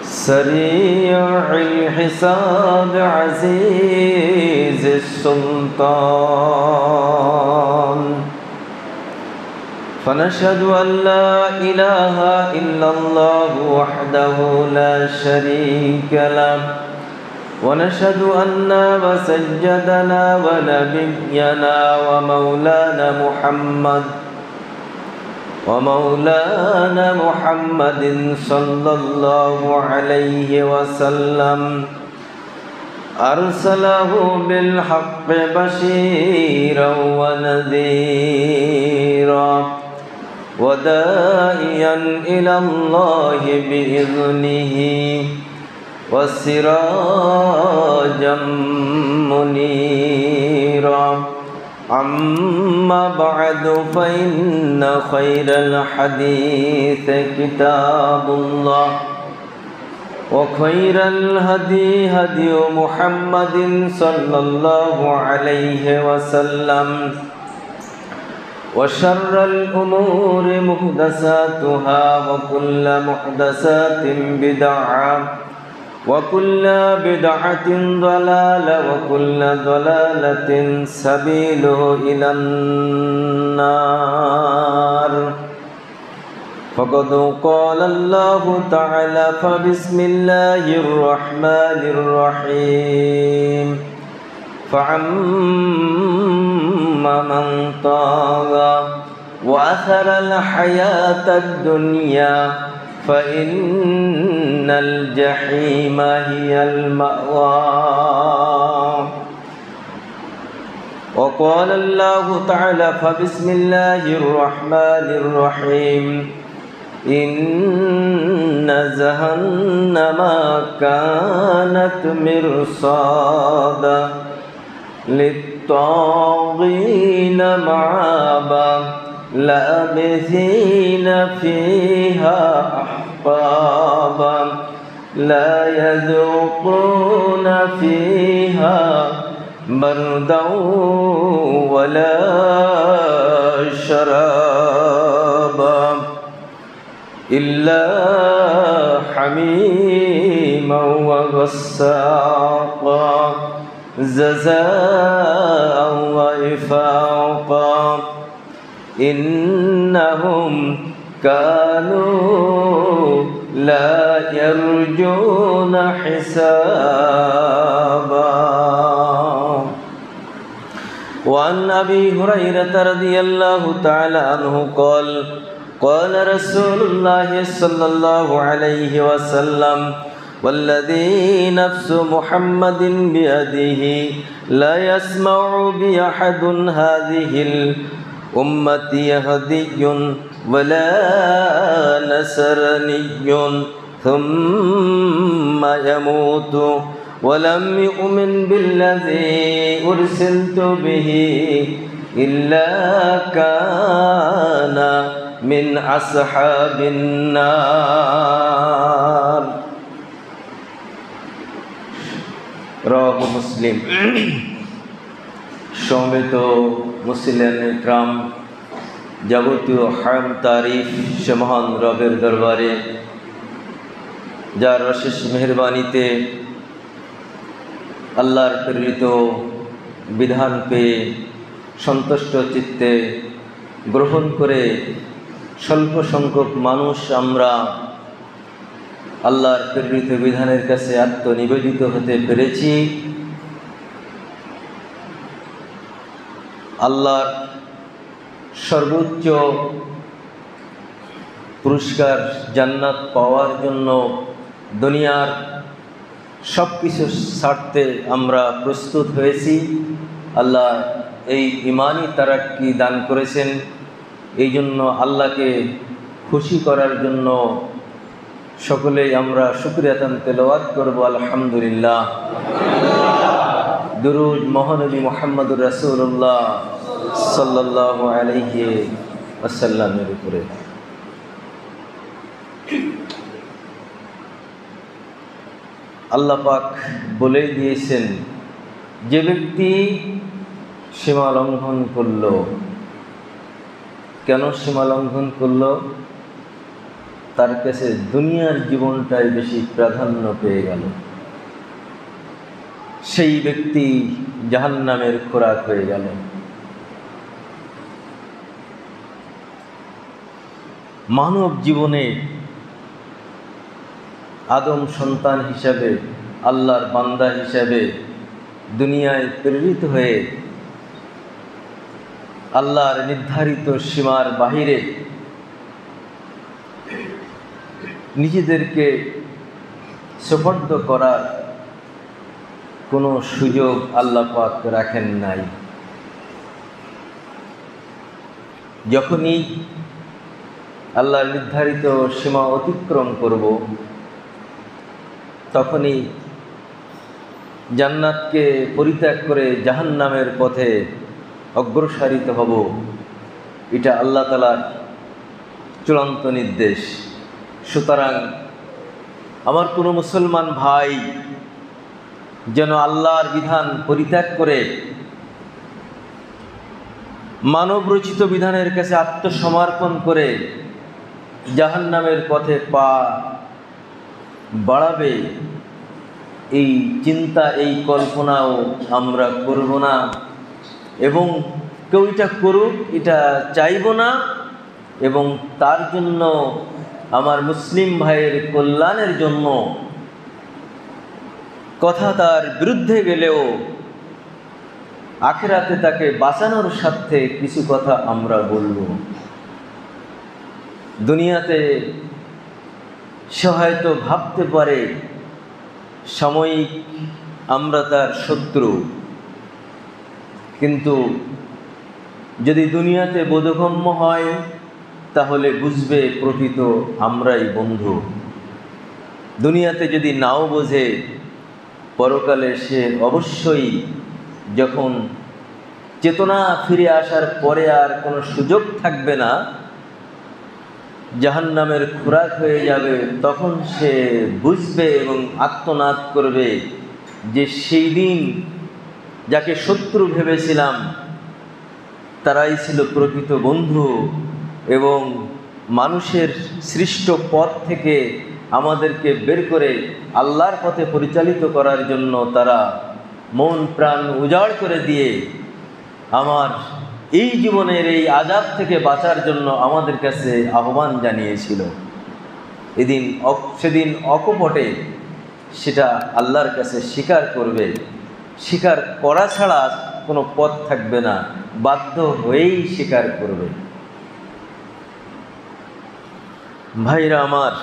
سريع الحساب عزيز السلطان فنشهد أن لا إله إلا الله وحده لا شريك له ونشهد أن سيدنا ونبينا ومولانا محمد صلى الله عليه وسلم أرسله بالحق بشيرا ونذيرا وداعيا إلى الله بإذنه وسراجا منيرا أما بعد فإن خير الحديث كتاب الله وخير الهدي هدي محمد صلى الله عليه وسلم وشر الأمور محدثاتها وكل محدثات بدعة وكل بدعة ضلالة وكل ضلالة سبيله إلى النار فقد قال الله تعالى فبسم الله الرحمن الرحيم فعما من طغى وأثر الحياة الدنيا فإن الجحيم هي المأوى وقال الله تعالى فبسم الله الرحمن الرحيم إن جهنم كانت مرصادا للطاغين مآبا لابثين فيها أحقابا لا يذوقون فيها بردا ولا شرابا إلا حميما وغساقا جزاء وفاقا إنهم كانوا لا يرجون حسابا وعن أبي هريرة رضي الله تعالى عنه قال قال رسول الله صلى الله عليه وسلم والذي نفس محمد بيده لا يسمع بي أحد هذه الأمة يهدي ولا نصراني ثم يموت ولم يؤمن بالذي أرسلت به إلا كان من أصحاب النار رواه مسلم সমবেত মুসলিম ইকরাম যাবতীয় হাম তারিফ সে মহান রবের দরবারে যার অশেষ মেহেরবানিতে আল্লাহর প্রেরিত বিধান পেয়ে সন্তুষ্ট চিত্তে গ্রহণ করে স্বল্প সংখ্যক মানুষ আমরা আল্লাহর প্রেরিত বিধানের কাছে আত্মনিবেদিত হতে পেরেছি। আল্লাহর সর্বোচ্চ পুরস্কার জান্নাত পাওয়ার জন্য দুনিয়ার সব কিছু ছাড়তে আমরা প্রস্তুত হয়েছি। আল্লাহ এই ইমানি তারাক্কি দান করেছেন, এই জন্য আল্লাহকে খুশি করার জন্য সকলেই আমরা শুকরিয়াতান তেলাওয়াত করব আলহামদুলিল্লাহ। দুরূদ মহানবী মুহাম্মদুর রাসূলুল্লাহ সাল্লাল্লাহু আলাইহি ওয়াসাল্লামের উপরে। আল্লাহ পাক বলে দিয়েছেন, যে ব্যক্তি সীমা লঙ্ঘন করল, কেন সীমা লঙ্ঘন করল? তার কাছে দুনিয়ার জীবনটাই বেশি প্রাধান্য পেয়ে গেল। সেই ব্যক্তি জাহান্নামের খোরাক হয়ে গেল। মানব জীবনে আদম সন্তান হিসাবে, আল্লাহর বান্দা হিসাবে দুনিয়ায় প্রেরিত হয়ে আল্লাহর নির্ধারিত সীমার বাহিরে নিজেদেরকে সুপর্দ করার কোনো সুযোগ আল্লাহ পাক রাখেন নাই। যখনই আল্লাহর নির্ধারিত সীমা অতিক্রম করব, তখনই জান্নাতকে পরিত্যাগ করে জাহান্নামের পথে অগ্রসারিত হব। এটা আল্লাহ তাআলার চূড়ান্ত নির্দেশ। সুতরাং আমার কোনো মুসলমান ভাই যেন আল্লাহর বিধান পরিত্যাগ করে মানব রচিত বিধানের কাছে আত্মসমর্পণ করে জাহান্নামের পথে পা বাড়াবে, এই চিন্তা, এই কল্পনাও আমরা করব না, এবং কেউ এটা করুক এটা চাইব না। এবং তার জন্য, আমার মুসলিম ভাইয়ের কল্যাণের জন্য কথা তার বিরুদ্ধে গেলেও আখিরাতে তাকে বাঁচানোর স্বার্থে কিছু কথা আমরা বলব। দুনিয়াতে সে হয়তো ভাবতে পারে সাময়িক আমরা তার শত্রু, কিন্তু যদি দুনিয়াতে বোধগম্য হয় তাহলে বুঝবে প্রকৃত আমরাই বন্ধু। দুনিয়াতে যদি নাও বোঝে, পরকালে সে অবশ্যই, যখন চেতনা ফিরে আসার পরে আর কোনো সুযোগ থাকবে না, জাহান্নামের খোরাক হয়ে যাবে, তখন সে বুঝবে এবং আত্মনাদ করবে যে সেই দিন যাকে শত্রু ভেবেছিলাম তারাই ছিল প্রকৃত বন্ধু, এবং মানুষের সৃষ্ট পথ থেকে আমাদেরকে বের করে আল্লাহর পথে পরিচালিত করার জন্য তারা মন প্রাণ উজাড় করে দিয়ে আমার এই জীবনের এই আযাব থেকে বাঁচার জন্য আমাদের কাছে আহ্বান জানিয়েছিল। সেদিন অকপটে সেটা আল্লাহর কাছে স্বীকার করবে। স্বীকার করা ছাড়া কোনো পথ থাকবে না, বাধ্য হয়েই স্বীকার করবে। ভাইরা আমার,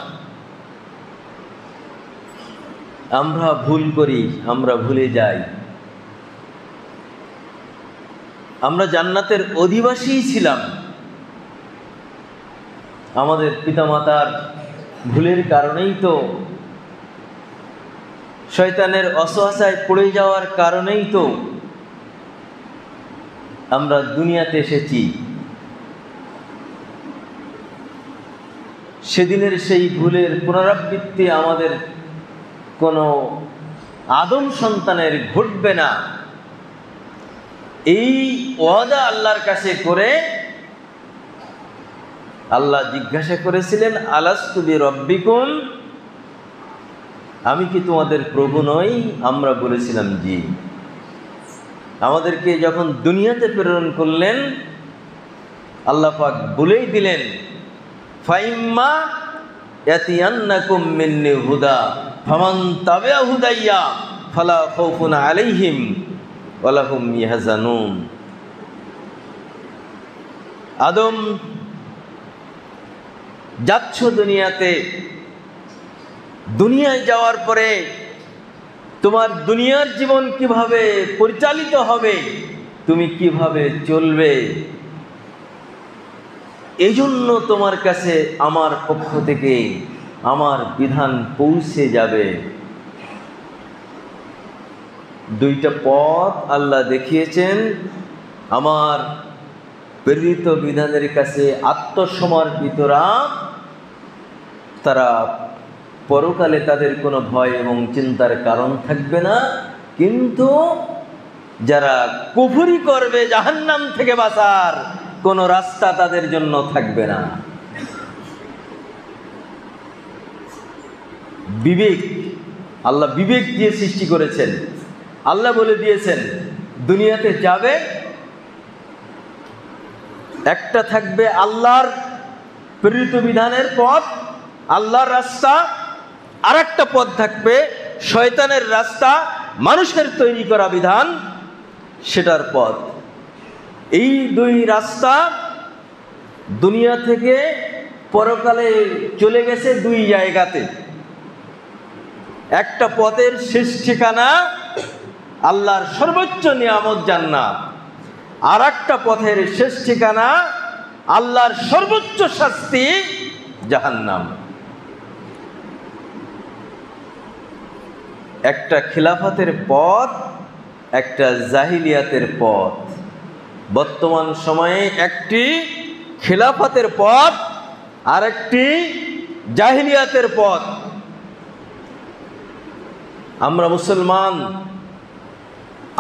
আমরা ভুল করি, আমরা ভুলে যাই। আমরা জান্নাতের অধিবাসী ছিলাম, আমাদের পিতামাতার ভুলের কারণেই তো, শয়তানের অসহায় পড়ে যাওয়ার কারণেই তো আমরা দুনিয়াতে এসেছি। সেদিনের সেই ভুলের পুনরাবৃত্তি আমাদের কোনো আদম সন্তানের ঘটবে না, এই ওয়াদা আল্লাহর কাছে করে আল্লাহ জিজ্ঞাসা করেছিলেন, আলাস্তু বিরব্বিকুম, আমি কি তোমাদের প্রভু নই? আমরা বলেছিলাম জি। আমাদেরকে যখন দুনিয়াতে প্রেরণ করলেন, আল্লাহ পাক বলেই দিলেন, ফাইম্মা ইয়াতিয়ান্নাকুম মিন্নি হুদা ফামান তাবিআ হুদাইয়া ফালা খাউফুন আলাইহিম ওয়ালা হুম ইয়াহজানুন। আদম, যাচ্ছ দুনিয়াতে, দুনিয়ায় যাওয়ার পরে তোমার দুনিয়ার জীবন কিভাবে পরিচালিত হবে, তুমি কিভাবে চলবে, এই জন্য তোমার কাছে আমার পক্ষ থেকে আমার বিধান পৌঁছে যাবে। দুইটা পথ আল্লাহ দেখিয়েছেন। আমার প্রেরিত বিধানের কাছে আত্মসমর্পিতরা, তারা পরকালে তাদের কোনো ভয় এবং চিন্তার কারণ থাকবে না, কিন্তু যারা কুফরি করবে জাহান্নাম থেকে বাঁচার কোনো রাস্তা তাদের জন্য থাকবে না। বিবেক, আল্লাহ বিবেক দিয়ে সৃষ্টি করেছেন। আল্লাহ বলে দিয়েছেন দুনিয়াতে যাবে, একটা থাকবে আল্লাহর প্রেরিত বিধানের পথ, আল্লাহর রাস্তা, আর একটা পথ থাকবে শয়তানের রাস্তা, মানুষের তৈরি করা বিধান, সেটার পথ। এই দুই রাস্তা দুনিয়া থেকে পরকালে চলে গেছে দুই জায়গাতে। একটা পথের শেষ ঠিকানা আল্লাহর সর্বোচ্চ নিয়ামত জান্নাত, আর একটা পথের শেষ ঠিকানা আল্লাহর সর্বোচ্চ শাস্তি জাহান্নাম। একটা খিলাফতের পথ, একটা জাহিলিয়াতের পথ। বর্তমান সময়ে একটি খিলাফতের পথ আর একটি জাহিলিয়াতের পথ। আমরা মুসলমান,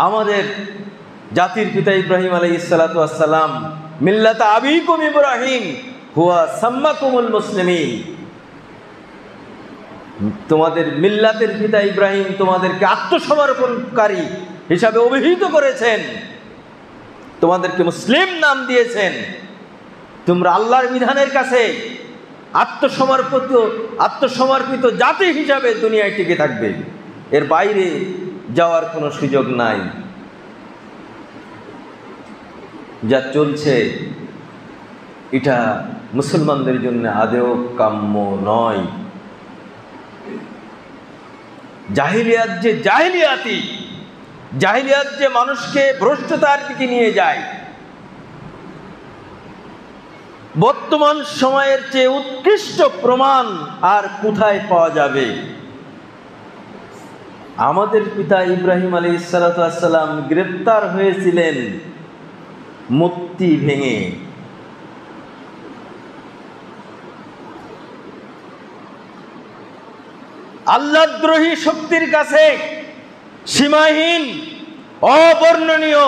আমাদের জাতির পিতা ইব্রাহিম আলাইহিস সালাতু ওয়াস সালাম, মিল্লাতা আবিকুম ইব্রাহিম হুয়া সাম্মাকুমুল মুসলিমিন, তোমাদের মিল্লাতের পিতা ইব্রাহিম তোমাদেরকে আত্মসমর্পণকারী হিসাবে অভিহিত করেছেন, তোমাদেরকে মুসলিম নাম দিয়েছেন। তোমরা আল্লাহর বিধানের কাছে আত্মসমর্পিত জাতি হিসাবে দুনিয়ায় টিকে থাকবে, এর বাইরে যাওয়ার কোনো সুযোগ নাই। যা চলছে এটা মুসলমানদের জন্য আদৌ কাম্য নয়। জাহিলিয়াত যে জাহিলিয়াত যে মানুষকে ভ্রষ্টতার দিকে নিয়ে যায়, বর্তমান সময়ের চেয়ে উৎকৃষ্ট প্রমাণ আর কোথায় পাওয়া যাবে? আমাদের পিতা ইব্রাহিম আলাইহিস সালাতু ওয়াস সালাম গ্রেফতার হয়েছিলেন মূর্তি ভেঙে। আল্লাহদ্রোহী শক্তির কাছে সীমাহীন অবর্ণনীয়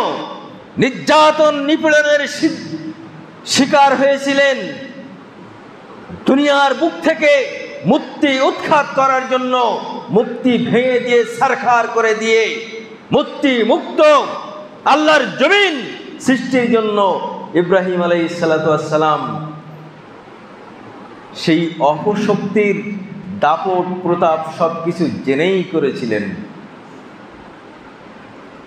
নির্যাতন নিপীড়নের শিকার হয়েছিলেন। দুনিয়ার বুক থেকে মূর্তি উৎখাত করার জন্য, মূর্তি ভেঙে দিয়ে ছারখার করে দিয়ে মূর্তি মুক্ত আল্লাহর জমিন সৃষ্টির জন্য ইব্রাহিম আলাইহিস সালাতু ওয়াস সালাম সেই অপশক্তির দাপট প্রতাপ সবকিছু জেনেই করেছিলেন।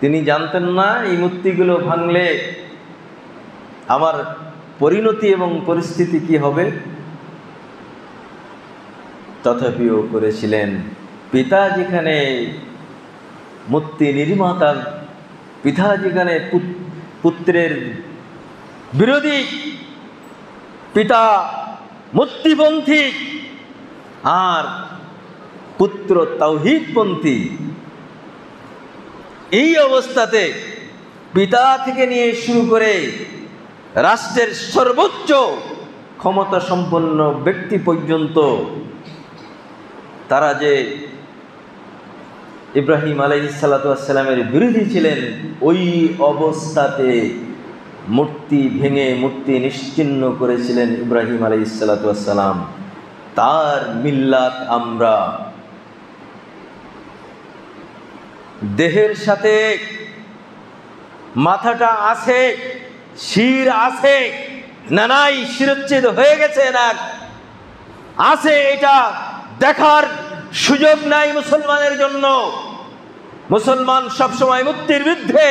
তিনি জানতেন না এই মূর্তিগুলো ভাঙলে আমার পরিণতি এবং পরিস্থিতি কি হবে, তথাপিও করেছিলেন। পিতা যেখানে মূর্তি নির্মাতার, পিতা যেখানে পুত্রের বিরোধী, পিতা মূর্তিপন্থী আর পুত্র তাওহীদপন্থী, এই অবস্থাতে পিতা থেকে নিয়ে শুরু করে রাষ্ট্রের সর্বোচ্চ ক্ষমতা সম্পন্ন ব্যক্তি পর্যন্ত তারা যে ইব্রাহিম আলাইহিস সালাতু ওয়াস সালামের বিরোধী ছিলেন, ওই অবস্থাতে মূর্তি ভেঙে মূর্তি নিশ্চিহ্ন করেছিলেন ইব্রাহিম আলাইহিস সালাতু ওয়াস সালাম। তার মিল্লাত আমরা। দেহের সাথে মাথাটা আছে, শির আছে না নাই, শিরচ্ছেদ হয়ে গেছে না আছে, এটা দেখার সুযোগ নাই মুসলমানের জন্য। মুসলমান সবসময় মূর্তির বিরুদ্ধে,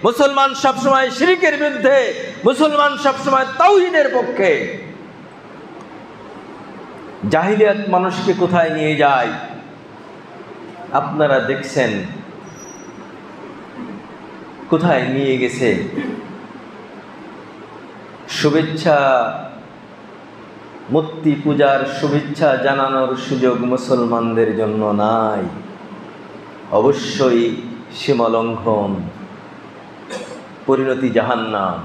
মুসলমান সবসময় শিরকের বিরুদ্ধে, মুসলমান সবসময় তাওহীদের পক্ষে। জাহিলিয়াত মানুষকে কোথায় নিয়ে যায় আপনারা দেখছেন, কোথায় নিয়ে গেছে। শুভেচ্ছা, মূর্তি পূজার শুভেচ্ছা জানানোর সুযোগ মুসলমানদের জন্য নাই, অবশ্যই সীমালঙ্ঘন, পরিণতি জাহান্নাম।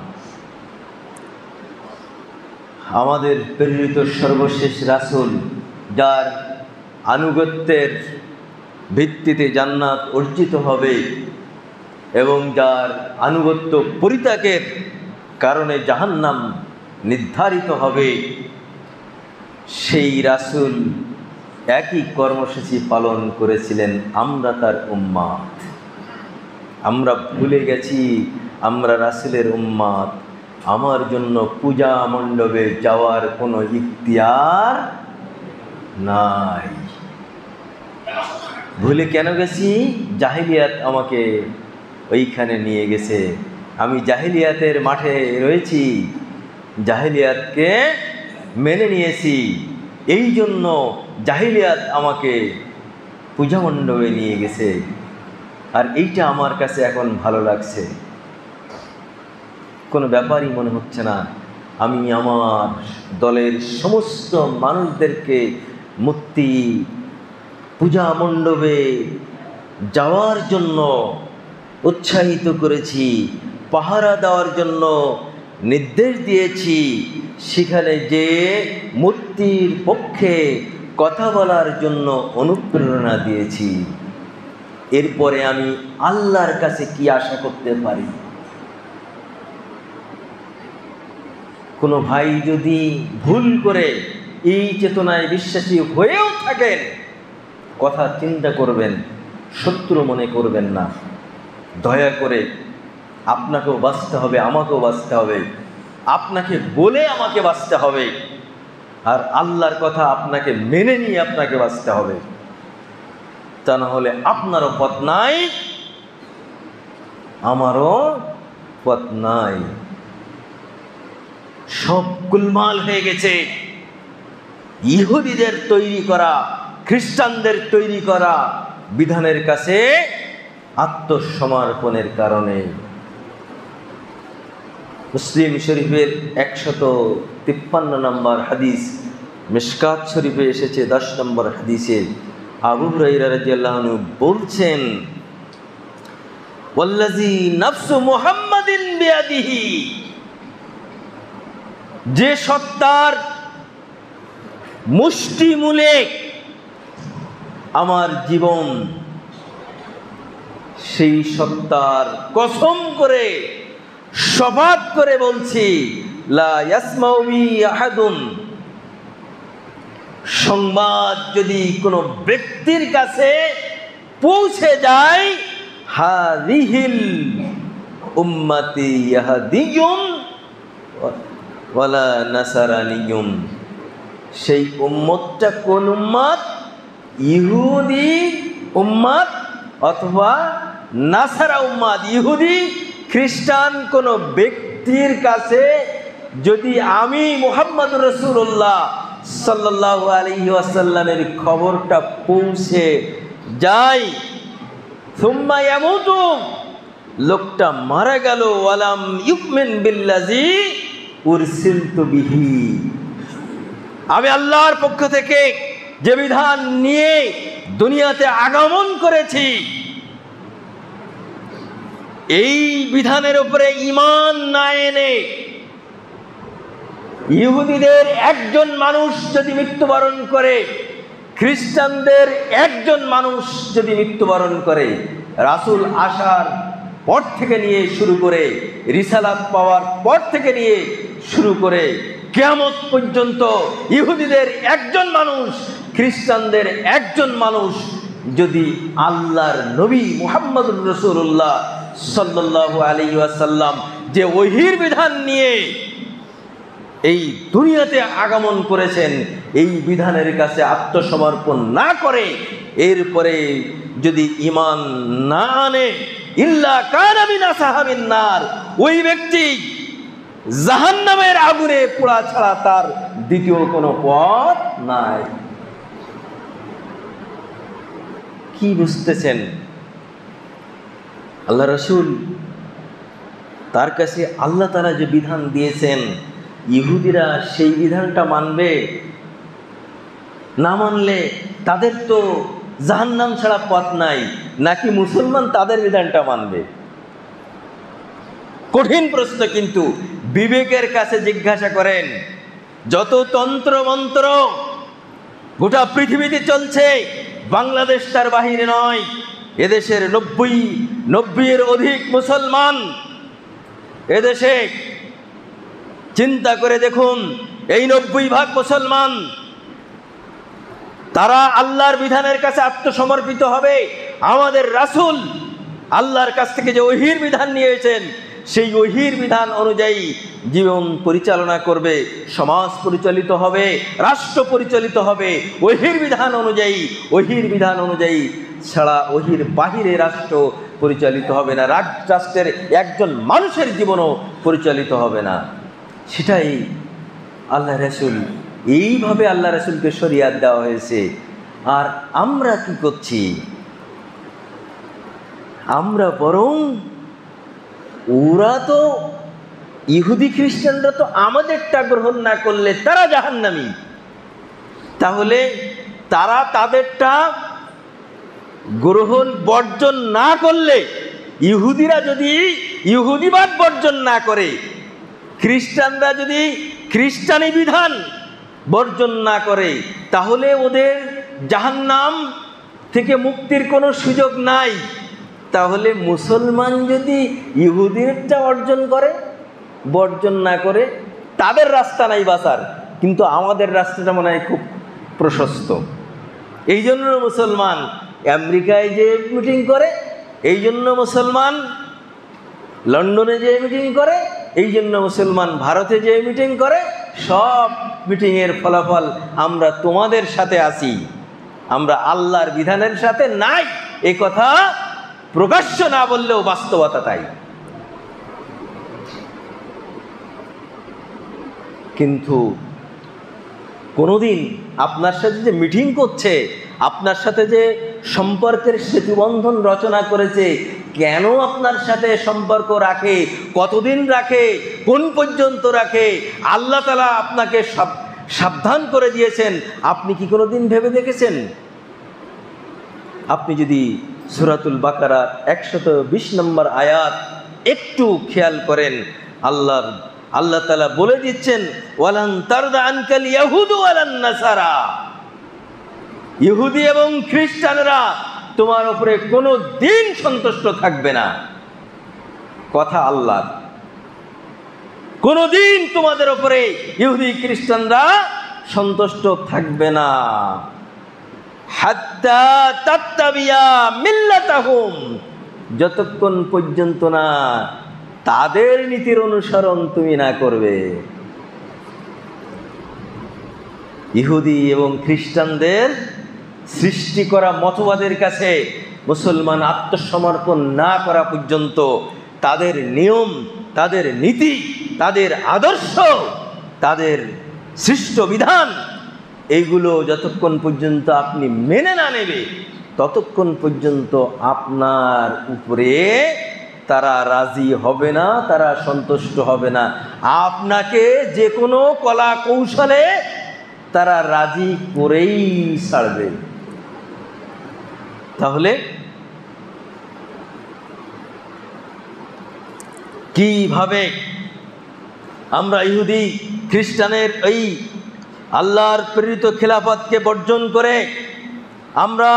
আমাদের প্রেরিত সর্বশেষ রাসূল, যার আনুগত্যের ভিত্তিতে জান্নাত অর্জিত হবে এবং যার আনুগত্য পরিত্যাগের কারণে জাহান্নাম নির্ধারিত হবে, সেই রাসূল একই কর্মসূচি পালন করেছিলেন। আমরা তার উম্মাত। আমরা ভুলে গেছি আমরা রাসূলের উম্মাত। আমার জন্য পূজা মণ্ডপে যাওয়ার কোনো ইখতিয়ার নাই। ভুলে কেন গেছি? জাহিলিয়াত আমাকে ওইখানে নিয়ে গেছে। আমি জাহিলিয়াতের মাঠে রয়েছি, জাহিলিয়াতকে মেনে নিয়েছি, এই জন্য জাহিলিয়াত আমাকে পূজা মণ্ডপে নিয়ে গেছে। আর এইটা আমার কাছে এখন ভালো লাগছে, কোনো ব্যাপারই মনে হচ্ছে না। আমি আমার দলের সমস্ত মানুষদেরকে মূর্তি পূজা মণ্ডপে যাওয়ার জন্য উৎসাহিত করেছি, পাহারা দেওয়ার জন্য নির্দেশ দিয়েছি, সেখানে যে মূর্তির পক্ষে কথা বলার জন্য অনুপ্রেরণা দিয়েছি। এরপরে আমি আল্লাহর কাছে কি আশা করতে পারি? কোনো ভাই যদি ভুল করে এই চেতনায় বিশ্বাসী হয়েও থাকেন, কথা চিন্তা করবেন, শত্রু মনে করবেন না। দয়া করে আপনাকেও বাঁচতে হবে, আমাকেও বাঁচতে হবে, আপনাকে বলে আমাকে বাঁচতে হবে, আর আল্লাহর কথা আপনাকে মেনে নিয়ে আপনাকে বাঁচতে হবে। তা না হলে আপনারও পথ নাই, আমারও পথ নাই। সব গোলমাল হয়ে গেছে ইহুদিদের তৈরি করা, খ্রিস্টানদের তৈরি করা বিধানের কাছে আত্মসমর্পণের কারণে। মুসলিম শরীফের 153 নম্বর হাদিস, মিশকাত শরীফে এসেছে 10 নম্বর হাদিসে। আবু হুরায়রা রাদিয়াল্লাহু আনহু বলছেন, ওয়াল্লাযী নাফসু মুহাম্মাদিন বিয়াদিহি, যে সত্তার মুষ্টিমূলে আমার জীবন, সেই সত্তার কসম করে শপথ করে বলছি, লা ইয়াসমাউ বি আহাদুন, সংবাদ যদি কোনো ব্যক্তির কাছে পৌঁছে যায়, হাযিহিল উম্মতি ইয়াহদিয়ুন ওয়ালা নাসারানিয়ুন, সেই উম্মতটা কোন উম্মত? ইহুদি উম্মত অথবা নাসারা উম্মত। ইহুদি খ্রিস্টান কোন ব্যক্তির কাছে যদি আমি মুহাম্মদুর রাসূলুল্লাহ সাল্লাল্লাহু আলাইহি ওয়াসাল্লামের খবরটা পৌঁছে যায়, সুম্মা ইয়ামুতু, লোকটা মারা গেল, ওয়ালাম ইউমিন বিল্লাযী উরসিলতু বিহি, আমি আল্লাহর পক্ষ থেকে যে বিধান নিয়ে দুনিয়াতে আগমন করেছি, এই বিধানের উপরে ঈমান না এনে ইহুদিদের একজন মানুষ যদি মৃত্যুবরণ করে, খ্রিস্টানদের একজন মানুষ যদি মৃত্যুবরণ করে, রাসূল আসার পর থেকে নিয়ে শুরু করে, রিসালাত পাওয়ার পর থেকে নিয়ে শুরু করে কিয়ামত পর্যন্ত ইহুদিদের একজন মানুষ, খ্রিস্টানদের একজন মানুষ যদি আল্লাহর নবী মুহাম্মদুর রাসূলুল্লাহ সাল্লাল্লাহু আলাইহি ওয়াসাল্লাম যে ওহীর বিধান নিয়ে এই দুনিয়াতে আগমন করেছেন, এই বিধানের কাছে আত্মসমর্পণ না করে, এরপরে যদি ঈমান না আনে, ইল্লা কানা মিন আসহাবিন নার, ওই ব্যক্তি জাহান্নামের আগুনে পোড়া ছাড়া তার দ্বিতীয় কোনো পথ নাই। কি বুঝতেছেন? আল্লাহ রাসূল তার কাছে আল্লাহ তাআলা যে বিধান দিয়েছেন, ইহুদিরা সেই বিধানটা মানবে? না মানলে তাদের তো জাহান্নাম ছাড়া পথ নাই, নাকি মুসলমান তাদের বিধানটা মানবে? কঠিন প্রশ্ন, কিন্তু বিবেকের কাছে জিজ্ঞাসা করেন। যত তন্ত্র মন্ত্র গোটা পৃথিবীতে চলছে, বাংলাদেশ তার বাহিরে নয়, এদেশের 90-এর অধিক মুসলমান। এদেশে চিন্তা করে দেখুন, এই 90% মুসলমান তারা আল্লাহর বিধানের কাছে আত্মসমর্পিত হবে। আমাদের রাসূল আল্লাহর কাছ থেকে যে ওহীর বিধান নিয়েছেন, সেই ওহীর বিধান অনুযায়ী জীবন পরিচালনা করবে, সমাজ পরিচালিত হবে, রাষ্ট্র পরিচালিত হবে ওহীর বিধান অনুযায়ী। ওহীর বিধান অনুযায়ী ছাড়া ওহীর বাহিরে রাষ্ট্র পরিচালিত হবে না, রাষ্ট্রের একজন মানুষের জীবনও পরিচালিত হবে না। সেটাই আল্লাহ রাসূল, এইভাবে আল্লাহ রাসূলকে শরিয়াত দেওয়া হয়েছে। আর আমরা কি করছি? আমরা বরং ওরা তো ইহুদি খ্রিস্টানরা তো আমাদেরটা গ্রহণ না করলে তারা জাহান্নামী, তাহলে তারা তাদেরটা গ্রহণ বর্জন না করলে, ইহুদিরা যদি ইহুদিবাদ বর্জন না করে, খ্রিস্টানরা যদি খ্রিস্টানি বিধান বর্জন না করে, তাহলে ওদের জাহান্নাম থেকে মুক্তির কোনো সুযোগ নাই। তাহলে মুসলমান যদি ইহুদিরটা বর্জন না করে, তাদের রাস্তা নাই বাঁচার, কিন্তু আমাদের রাস্তাটা মনে হয় খুব প্রশস্ত। এই জন্য মুসলমান আমেরিকায় যে মিটিং করে, এই জন্য মুসলমান লন্ডনে যে মিটিং করে, এই জন্য মুসলমান ভারতে যে মিটিং করে। সব মিটিংয়ের ফলাফল আমরা তোমাদের সাথে আছি, আমরা আল্লাহর বিধানের সাথে নাই। এই কথা প্রকাশ্য না বললেও বাস্তবতা তাই। কিন্তু কোনোদিন আপনার সাথে যে মিটিং করছে, আপনার সাথে যে সম্পর্কের সেতুবন্ধন রচনা করেছে, কেন আপনার সাথে সম্পর্ক রাখে, কতদিন রাখে, কোন পর্যন্ত রাখে, আল্লাহ তাআলা আপনাকে সাবধান করে দিয়েছেন। আপনি কি কোনোদিন ভেবে দেখেছেন? আপনি যদি সূরাতুল বাকারা 120 নম্বর আয়াত একটু খেয়াল করেন, আল্লাহ তাআলা বলে দিচ্ছেন, ওয়ালান তারদা আনকাল ইয়াহুদু ওয়ালান নাসারা, ইহুদি এবং খ্রিস্টানরা তোমার উপরে কোনো দিন সন্তুষ্ট থাকবে না। কথা আল্লাহর। কোনো দিন তোমাদের উপরে ইহুদি খ্রিস্টানরা সন্তুষ্ট থাকবে না। হাত্তা তাত্তাবিয়া মিল্লাতাহুম, যতক্ষণ পর্যন্ত না তাদের নীতির অনুসরণ তুমি না করবে। ইহুদি এবং খ্রিস্টানদের সৃষ্টি করা মতবাদের কাছে মুসলমান আত্মসমর্পণ না করা পর্যন্ত, তাদের নিয়ম, তাদের নীতি, তাদের আদর্শ, তাদের সৃষ্ট বিধান, এইগুলো যতক্ষণ পর্যন্ত আপনি মেনে না নেবে, ততক্ষণ পর্যন্ত আপনার উপরে তারা রাজি হবে না, তারা সন্তুষ্ট হবে না। আপনাকে যে কোনো কলা কৌশলে তারা রাজি করেই ছাড়বে। তাহলে কিভাবে আমরা ইহুদি খ্রিস্টানের এই আল্লাহর প্রেরিত খিলাফতকে বর্জন করে আমরা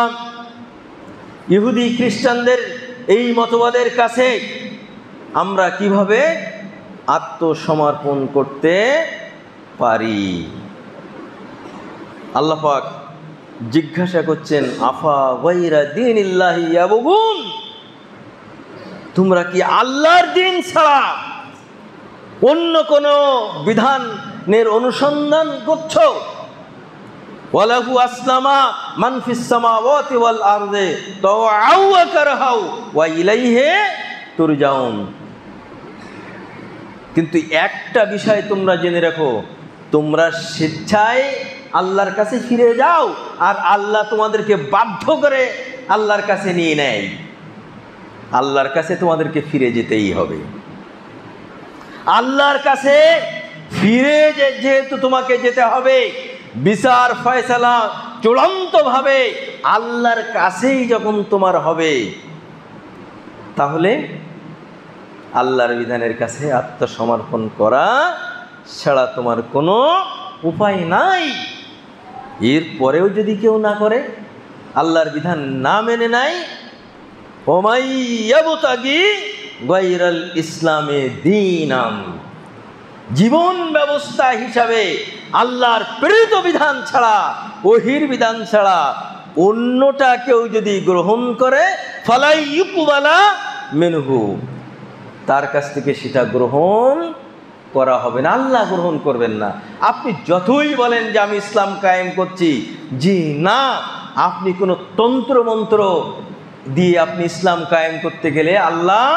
ইহুদি খ্রিস্টানদের এই মতবাদের কাছে আমরা কিভাবে আত্মসমর্পণ করতে পারি? আল্লাহ পাক জিজ্ঞাসা করছেন, আফা গায়রা দীনিল্লাহি ইয়াবগুন, তোমরা কি আল্লাহর দিন ছাড়া অন্য কোন বিধানের অনুসন্ধান করছো? ওয়ালাহু আসলামা মান ফিস সামাওয়াতি ওয়াল আরদি তাওআউ ওয়া কারহাউ ওয়া ইলাইহি তুরজাউন। কিন্তু একটা বিষয় তোমরা জেনে রাখো, তোমরা স্বেচ্ছায় আল্লাহর কাছে ফিরে যাও, আর আল্লাহ তোমাদেরকে বাধ্য করে আল্লাহর কাছে নিয়ে নেয়। আল্লাহর কাছে তোমাদেরকে ফিরে যেতেই হবে। আল্লাহর কাছে ফিরে যেহেতু তোমাকে যেতে হবে, বিচার ফয়সালা চূড়ান্তভাবে আল্লাহর কাছেই যখন তোমার হবে, তাহলে আল্লাহর বিধানের কাছে আত্মসমর্পণ করা ছাড়া তোমার কোনো উপায় নাই। এরপরেও যদি কেউ না করে, আল্লাহর বিধান না মেনে নেয়, ওমাই ইয়াবতাগি গায়রাল ইসলামে দীনাম, জীবন ব্যবস্থা হিসাবে আল্লাহর প্রেরিত বিধান ছাড়া ওহির বিধান ছাড়া অন্যটা কেউ যদি গ্রহণ করে ফালাই ইউকুবালা মিনহু, তার কাছ থেকে সেটা গ্রহণ করা হবে না, আল্লাহ গ্রহণ করবেন না। আপনি যতই বলেন যে আমি ইসলাম কায়েম করছি, জি না, আপনি কোনো তন্ত্র মন্ত্র দিয়ে আপনি ইসলাম কায়েম করতে গেলে আল্লাহ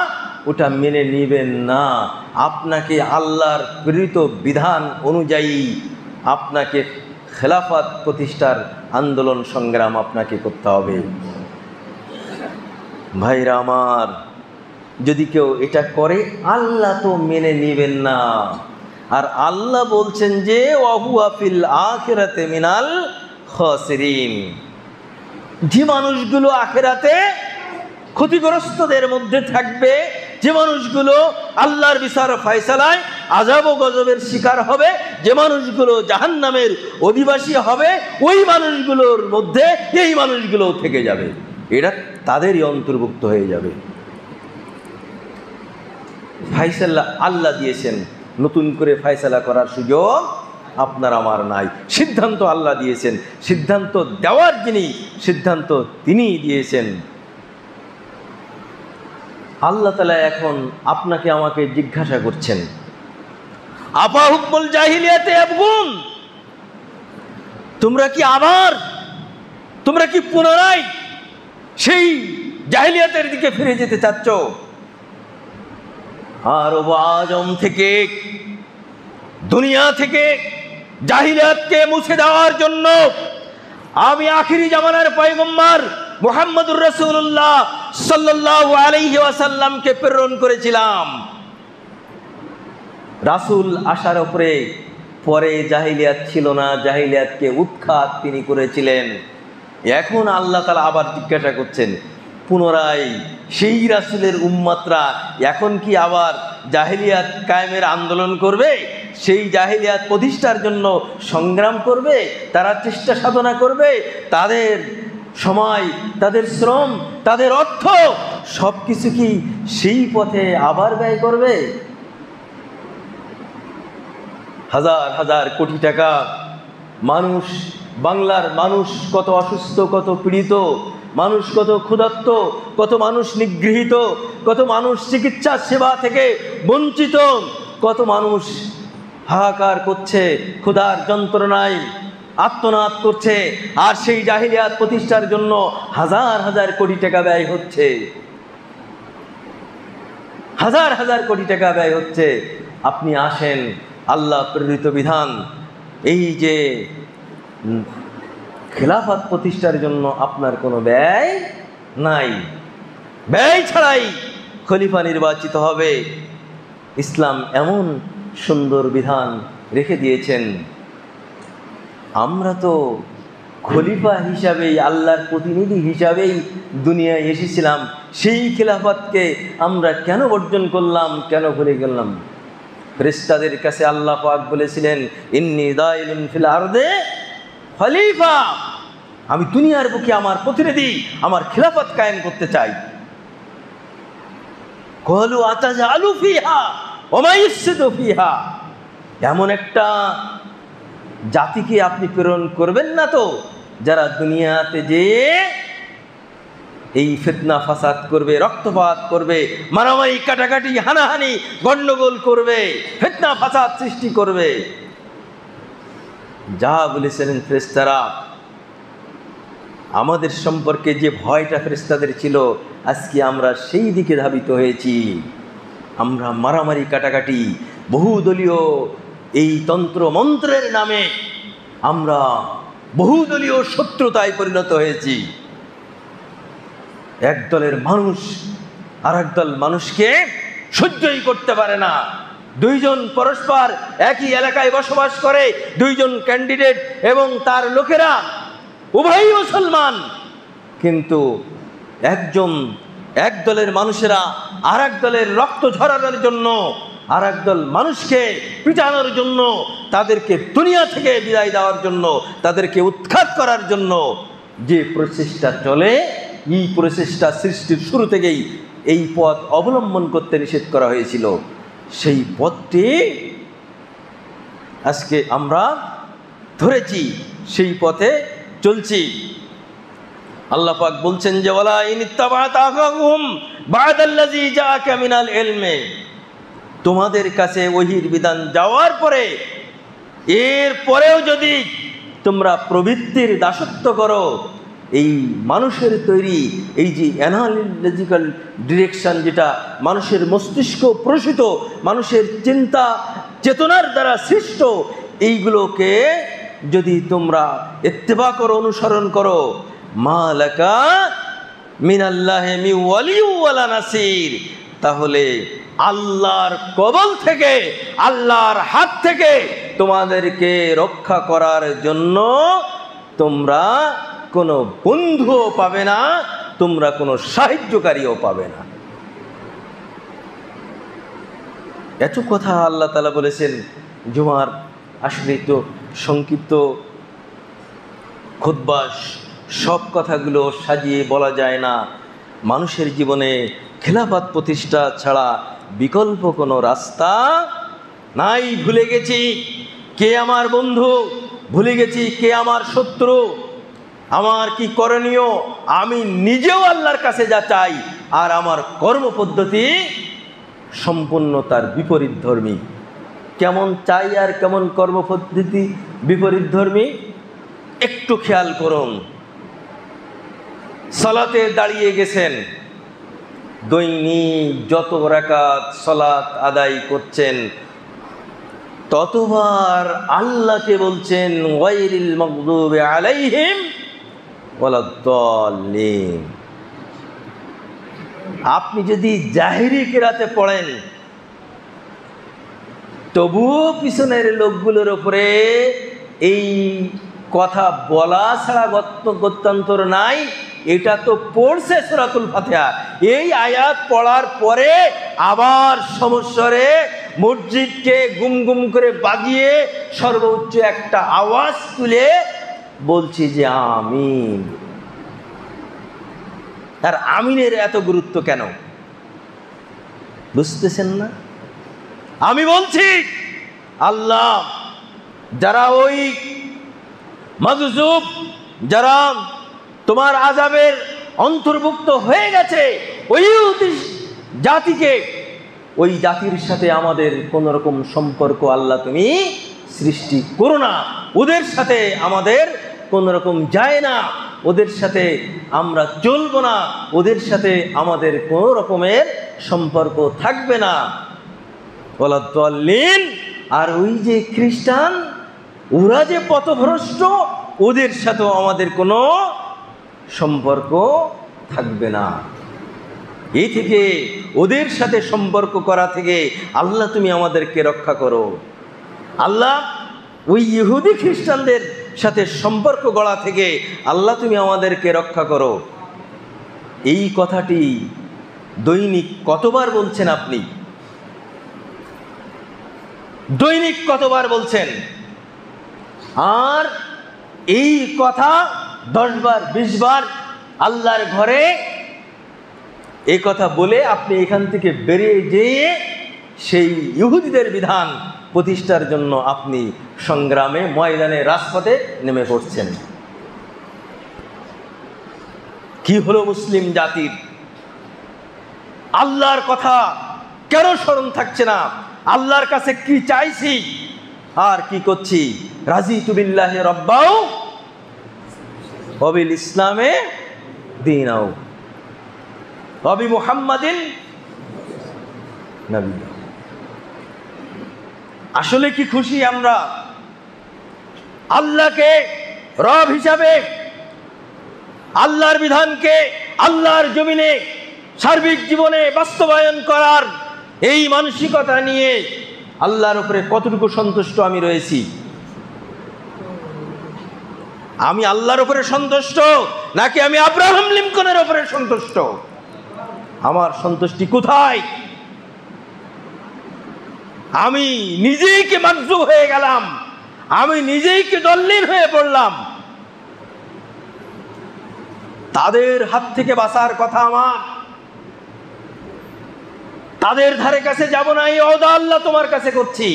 ওটা মেনে নেবেন না। আপনাকে আল্লাহর প্রেরিত বিধান অনুযায়ী আপনাকে খেলাফত প্রতিষ্ঠার আন্দোলন সংগ্রাম আপনাকে করতে হবে। ভাইরা আমার, যদি কেউ এটা করে আল্লাহ তো মেনে নেবেন না। আর আল্লাহ বলছেন যে ওয়াহুয়া ফিল আখিরাতে মিনাল খাসিরিন, যে মানুষগুলো আখিরাতে ক্ষতিগ্রস্তদের মধ্যে থাকবে, যে মানুষগুলো আল্লাহর বিচার ফয়সালায় আযাব ও গজবের শিকার হবে, যে মানুষগুলো জাহান্নামের অধিবাসী হবে, ওই মানুষগুলোর মধ্যে এই মানুষগুলো থেকে যাবে, এটা তাদেরই অন্তর্ভুক্ত হয়ে যাবে। ফয়সালা আল্লাহ দিয়েছেন, নতুন করে ফয়সালা করার সুযোগ আপনার আমার নাই। সিদ্ধান্ত আল্লাহ দিয়েছেন, সিদ্ধান্ত দেওয়ার যিনি, সিদ্ধান্ত তিনিই দিয়েছেন। আল্লাহ তাআলা এখন আপনাকে আমাকে জিজ্ঞাসা করছেন, আপা হুকমুল জাহিলিয়াতে আবগুন, তোমরা কি পুনরায় সেই জাহিলিয়াতের দিকে ফিরে যেতে চাচ্ছ? আরব আজম থেকে, দুনিয়া থেকে জাহিলিয়াতকে মুছে দেওয়ার জন্য আমি আখিরি জামানার পয়গম্বর মুহাম্মদুর রাসূলুল্লাহ সাল্লাল্লাহু আলাইহি ওয়াসাল্লামকে প্রেরণ করেছিলাম। রাসূল আসার পরে জাহিলিয়াত ছিল না, জাহিলিয়াতকে উৎখাত তিনি করেছিলেন। এখন আল্লাহ তাআলা আবার জিজ্ঞাসা করছেন, পুনরায় সেই রাসূলের উম্মতরা এখন কি আবার জাহিলিয়াত কায়েমের আন্দোলন করবে? সেই জাহিলিয়াত প্রতিষ্ঠার জন্য সংগ্রাম করবে? তারা চেষ্টা সাধনা করবে? তাদের সময়, তাদের শ্রম, তাদের অর্থ সব কিছু কি সেই পথে আবার ব্যয় করবে? হাজার হাজার কোটি টাকা মানুষ, বাংলার মানুষ কত অসুস্থ, কত পীড়িত, মানুষ কত ক্ষুধার্ত, কত মানুষ নিগৃহীত, কত মানুষ চিকিৎসা সেবা থেকে বঞ্চিত, কত মানুষ হাহাকার করছে, ক্ষুধার যন্ত্রণায় আত্মনাদ করছে। আর সেই জাহিলিয়াত প্রতিষ্ঠার জন্য হাজার হাজার কোটি টাকা ব্যয় হচ্ছে, হাজার হাজার কোটি টাকা ব্যয় হচ্ছে। আপনি আসেন, আল্লাহ প্রেরিত বিধান, এই যে খেলাফত প্রতিষ্ঠার জন্য আপনার কোনো ব্যয় নাই, ব্যয় ছাড়াই খলিফা নির্বাচিত হবে। ইসলাম এমন সুন্দর বিধান রেখে দিয়েছেন। আমরা তো খলিফা হিসাবেই, আল্লাহর প্রতিনিধি হিসাবেই দুনিয়ায় এসেছিলাম। সেই খেলাফতকে আমরা কেন বর্জন করলাম, কেন ভুলে গেলাম? ফেরেশতাদের কাছে আল্লাহ পাক বলেছিলেন, ইন্নী দাইলুন ফিল আরদে খলিফা, আমি দুনিয়ার বুকে আমার প্রতিনিধি, আমার খেলাফত কায়েম করতে চাই। ক্বালু আতাজআলু ফিহা ওয়া মা ইফসিদু ফিহা, এমন একটা জাতিকে আপনি প্রেরণ করবেন না তো যারা দুনিয়াতে যে এই ফিতনা ফাসাদ করবে, রক্তপাত করবে, মারামারি কাটাকাটি হানাহানি গন্ডগোল করবে, ফিতনা ফাসাদ সৃষ্টি করবে। যা বলেছিলেন ফেরেশতারা, আমাদের সম্পর্কে যে ভয়টা ফেরেশতাদের ছিল, আজকে আমরা সেই দিকে ধাবিত হয়েছি। আমরা মারামারি কাটাকাটি, বহুদলীয় এই তন্ত্র মন্ত্রের নামে আমরা বহুদলীয় শত্রুতায় পরিণত হয়েছি। একদলের মানুষ আর একদল মানুষকে সহ্যই করতে পারে না। দুইজন পরস্পর একই এলাকায় বসবাস করে, দুইজন ক্যান্ডিডেট এবং তার লোকেরা উভয়ই মুসলমান, কিন্তু এক দলের মানুষেরা আর এক দলের রক্ত ঝরানোর জন্য, আর একদল মানুষকে পিটানোর জন্য, তাদেরকে দুনিয়া থেকে বিদায় দেওয়ার জন্য, তাদেরকে উৎখাত করার জন্য যে প্রচেষ্টা চলে, এই প্রচেষ্টা সৃষ্টির শুরু থেকেই এই পথ অবলম্বন করতে নিষেধ করা হয়েছিল। সেই পথটি আজকে আমরা ধরেছি, সেই পথে চলছি। আল্লাহ পাক বলছেন যে ওয়ালা ইন ইত্তাবা'তা আহওয়াহুম বা'দাল্লাযী জাআকা মিনাল ইলমি, তোমাদের কাছে ওহীর বিধান যাওয়ার পরে এর পরেও যদি তোমরা প্রবৃত্তির দাসত্ব করো, এই মানুষের তৈরি এই যে অ্যানালিটিক্যাল ডিরেকশন, যেটা মানুষের মস্তিষ্ক প্রসূত, মানুষের চিন্তা চেতনার দ্বারা সৃষ্ট, এইগুলোকে যদি তোমরা ইত্তেবা করো, অনুসরণ করো, মা লাকা মিনাল্লাহি মিন ওয়ালিয়্যিন ওয়ালা নাসির, তাহলে আল্লাহর কবল থেকে, আল্লাহর হাত থেকে তোমাদেরকে রক্ষা করার জন্য তোমরা কোনো বন্ধুও পাবে না, তোমরা কোনো সাহায্যকারীও পাবে না। এত কথা আল্লাহ তাআলা বলেছেন জুমার আসলে তো সংক্ষিপ্ত খুতবা, সব কথাগুলো সাজিয়ে বলা যায় না। মানুষের জীবনে খেলাফত প্রতিষ্ঠা ছাড়া বিকল্প কোনো রাস্তা নাই। ভুলে গেছি কে আমার বন্ধু, ভুলে গেছি কে আমার শত্রু, আমার কি করণীয়। আমি নিজেও আল্লাহর কাছে যা চাই, আর আমার কর্মপদ্ধতি সম্পূর্ণ তার বিপরীত ধর্মী। কেমন চাই আর কেমন কর্মপদ্ধতি বিপরীত ধর্মী একটু খেয়াল করুন। সালাতে দাঁড়িয়ে গেছেন, দৈনিক যত রাকাত সালাত আদায় করছেন, ততবার আল্লাহকে বলছেন গায়রিল মাগদুবি আলাইহিম ওয়ালাদ-দাল্লিন। আপনি যদি জাহেরি কিরাতে পড়েন, তবুও পিছনের লোকগুলোর উপরে এই কথা বলা ছাড়া গত্যন্তর নাই। এটা তো পড়ছে সূরাতুল ফাতিহা, এই আয়াত পড়ার পরে আবার সমস্বরে মসজিদকে গুম গুম করে বাজিয়ে সর্বোচ্চ একটা আওয়াজ তুলে বলছি যে আমিন। আর আমিনের এত গুরুত্ব কেন বুঝতেছেন না? আমি বলছি আল্লাহ, যারা ওই মাজজুব, যারা তোমার আযাবের অন্তর্ভুক্ত হয়ে গেছে, ওই জাতিকে, ওই জাতির সাথে আমাদের কোনো রকম সম্পর্ক আল্লাহ তুমি সৃষ্টি করো না। ওদের সাথে আমাদের কোনো রকম যায় না, ওদের সাথে আমরা চলবো না, ওদের সাথে আমাদের কোনো রকমের সম্পর্ক থাকবে না। ওয়ালাদ-দাল্লিন। আর ওই যে খ্রিস্টান, ওরা যে পথভ্রষ্ট, ওদের সাথেও আমাদের কোনো সম্পর্ক থাকবে না। এই থেকে, ওদের সাথে সম্পর্ক করা থেকে আল্লাহ তুমি আমাদেরকে রক্ষা করো। আল্লাহ, ওই ইহুদি খ্রিস্টানদের সাথে সম্পর্ক গড়া থেকে আল্লাহ তুমি আমাদেরকে রক্ষা করো। এই কথাটি দৈনিক কতবার বলছেন আপনি? দৈনিক কতবার বলছেন? আর এই কথা 10 বার 20 বার আল্লাহর ঘরে এই কথা বলে আপনি এখান থেকে বেরিয়ে যেয়ে সেই ইহুদিদের বিধান প্রতিষ্ঠার জন্য আপনি সংগ্রামে, ময়দানে, রাজপথে নেমে পড়ছেন। কি হলো মুসলিম জাতির? আল্লাহর কথা কেন স্মরণ থাকছে না? আল্লাহর কাছে কি চাইছি আর কি করছি? রাজিতু বিল্লাহি রাব্বাও ওয়া বিল ইসলামে দীনাও ওয়া বি মুহাম্মাদিন নবিয়্যা। আসলে কি খুশি আমরা আল্লাহকে রব হিসাবে, আল্লাহর বিধানকে আল্লাহর জমিনে সার্বিক জীবনে বাস্তবায়ন করার এই মানসিকতা নিয়ে আল্লাহর উপরে কতটুকু সন্তুষ্ট আমি রয়েছি? আমি আল্লাহর উপরে সন্তুষ্ট নাকি আমি আব্রাহাম লিঙ্কনের উপরে সন্তুষ্ট? আমার সন্তুষ্টি কোথায়? আমি নিজেই কি মাজজুব হয়ে গেলাম, আমি নিজেই কি দল্লিল হয়ে পড়লাম? তাদের হাত থেকে বাঁচার কথা আমার, তাদের ধারে কাছে যাব না, এই ওয়াদা আল্লাহ তোমার কাছে করছি,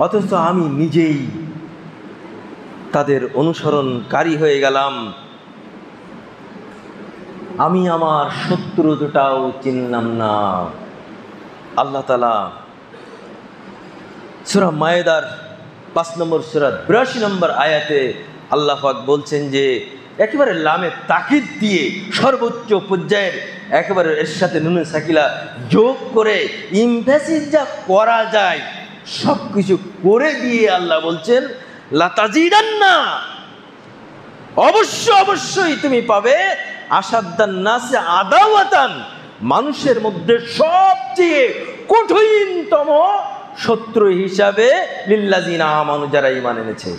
অথচ আমি নিজেই তাদের অনুসরণকারী হয়ে গেলাম। আমি আমার শত্রুটাও চিনলাম না। আল্লাহ তাআলা সূরা মায়েদার 5 নম্বর সূরা 82 নম্বর আয়াতে আল্লাহ পাক বলছেন যে একেবারে লামে তাকিদ দিয়ে সর্বোচ্চ পর্যায়ের একেবারে এর সাথে নুনে সাকিলা যোগ করে ইমফ্যাসিস যা করা যায় সব কিছু করে দিয়ে আল্লাহ বলছেন লাতাজিদান্না, অবশ্যই তুমি পাবে আসাদ্দান নাসে আদাওয়াতান, মানুষের মধ্যে সবচেয়ে কঠিনতম শত্রু হিসাবে লিল্লাযিনা আমানু, যারা ঈমান এনেছে।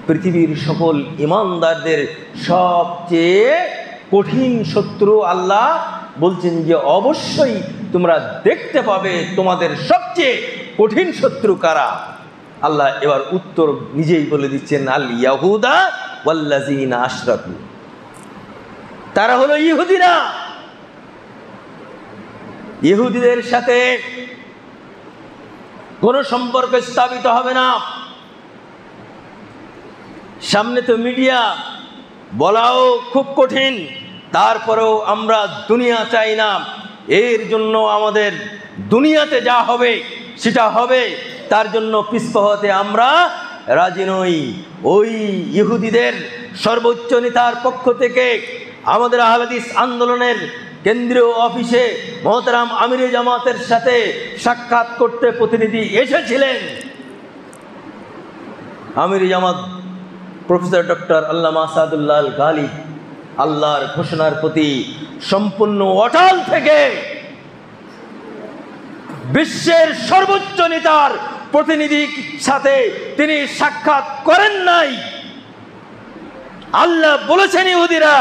পৃথিবীর সকল ঈমানদারদের সবচেয়ে কঠিন শত্রু আল্লাহ বলছেন যে অবশ্যই তোমরা দেখতে পাবে তোমাদের সবচেয়ে কঠিন শত্রু কারা। আল্লাহ এবার উত্তর নিজেই বলে দিচ্ছেন, আল ইয়াহুদা ওয়াল্লাযিনা আশরাকু, তারা হলো ইহুদিরা। ইহুদিদের সাথে কোনো সম্পর্ক স্থাপিত হবে না। সামনে তো মিডিয়া, বলাও খুব কঠিন, তারপরেও আমরা দুনিয়া চাই না। এর জন্য আমাদের দুনিয়াতে যা হবে সেটা হবে, তার জন্য পিছপা হতে আমরা রাজি নই। ওই ইহুদিদের সর্বোচ্চ নেতার পক্ষ থেকে আমাদের আহলে হাদিস আন্দোলনের কেন্দ্রীয় অফিসে মোহতারাম আমিরে জামাতের সাথে সাক্ষাৎ করতে প্রতিনিধি এসেছিলেন। আমিরে জামাত প্রফেসর ডক্টর আল্লামা আসাদুল্লাহ আল গালিব আল্লাহর ঘোষণার প্রতি সম্পূর্ণ অটল থেকে বিশ্বের সর্বোচ্চ নেতার প্রতিনিধির সাথে তিনি সাক্ষাৎ করেন নাই। আল্লাহ বলেছেন ইহুদিরা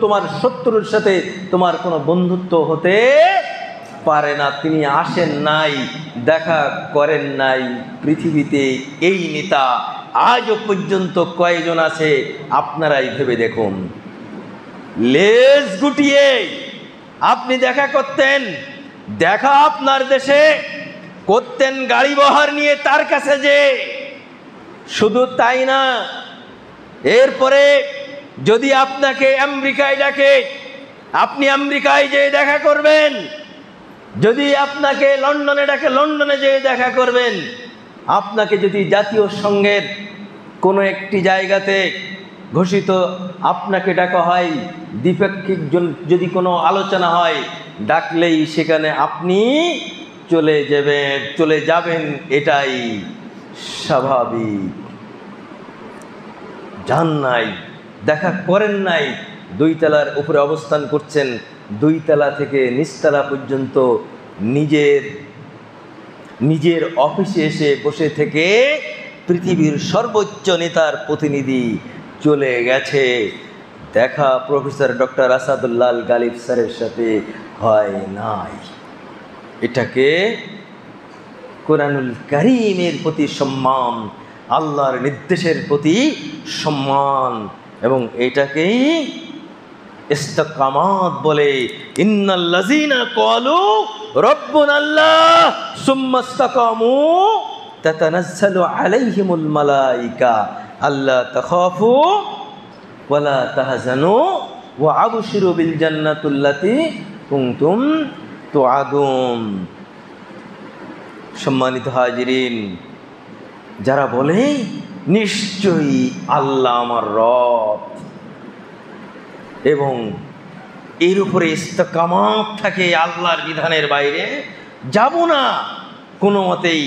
তোমার শত্রুর সাথে তোমার কোনো বন্ধুত্ব হতে পারে না। তিনি আসেন নাই, দেখা করেন নাই। পৃথিবীতে এই নেতা আজও পর্যন্ত কয়জন আছে আপনারাই ভেবে দেখুন। লেজ গুটিয়ে আপনি দেখা করতেন, দেখা আপনার দেশে করতেন গাড়ি বহর নিয়ে তার কাছে, যে শুধু তাই না, এরপরে যদি আপনাকে আমেরিকায় ডাকে আপনি আমেরিকায় যেয়ে দেখা করবেন, যদি আপনাকে লন্ডনে ডাকে লন্ডনে যেয়ে দেখা করবেন, আপনাকে যদি জাতীয় সংঘের কোনো একটি জায়গাতে ঘোষিত আপনাকে ডাকা হয়, দ্বিপাক্ষিক যদি কোনো আলোচনা হয়, ডাকলেই সেখানে আপনি চলে যাবেন, এটাই স্বাভাবিক। যান নাই, দেখা করেন নাই, 2 তলার উপরে অবস্থান করছেন, 2 তলা থেকে নিচতলা পর্যন্ত নিজের অফিসে এসে বসে থেকে পৃথিবীর সর্বোচ্চ নেতার প্রতিনিধি চলে গেছে, দেখা প্রফেসর ডক্টর আসাদুল্লাহ আল গালিব স্যারের সাথে হয় নাই। এটাকে কোরআনুল কারীমের প্রতি সম্মান, আল্লাহর নির্দেশের প্রতি সম্মান, এবং এটাকেই ইস্তিকামাত বলে। ইন্নাল্লাযীনা ক্বালু রাব্বুনাল্লাহ সুম্মা ইসতাকামু তাতানাজ্জালু আলাইহিমুল মালায়েকা আল্লা তাখাফু ওয়ালা তাহজানু ওয়া আবশিরু বিল জান্নাতিল্লাতী কুনতুম তুআদুন। সম্মানিত হাজিরিন, যারা বলে নিশ্চয়ই আল্লাহ আমার রব এবং এর উপরে ইস্তিকামাত থাকে, আল্লাহর বিধানের বাইরে যাব না কোনো মতেই,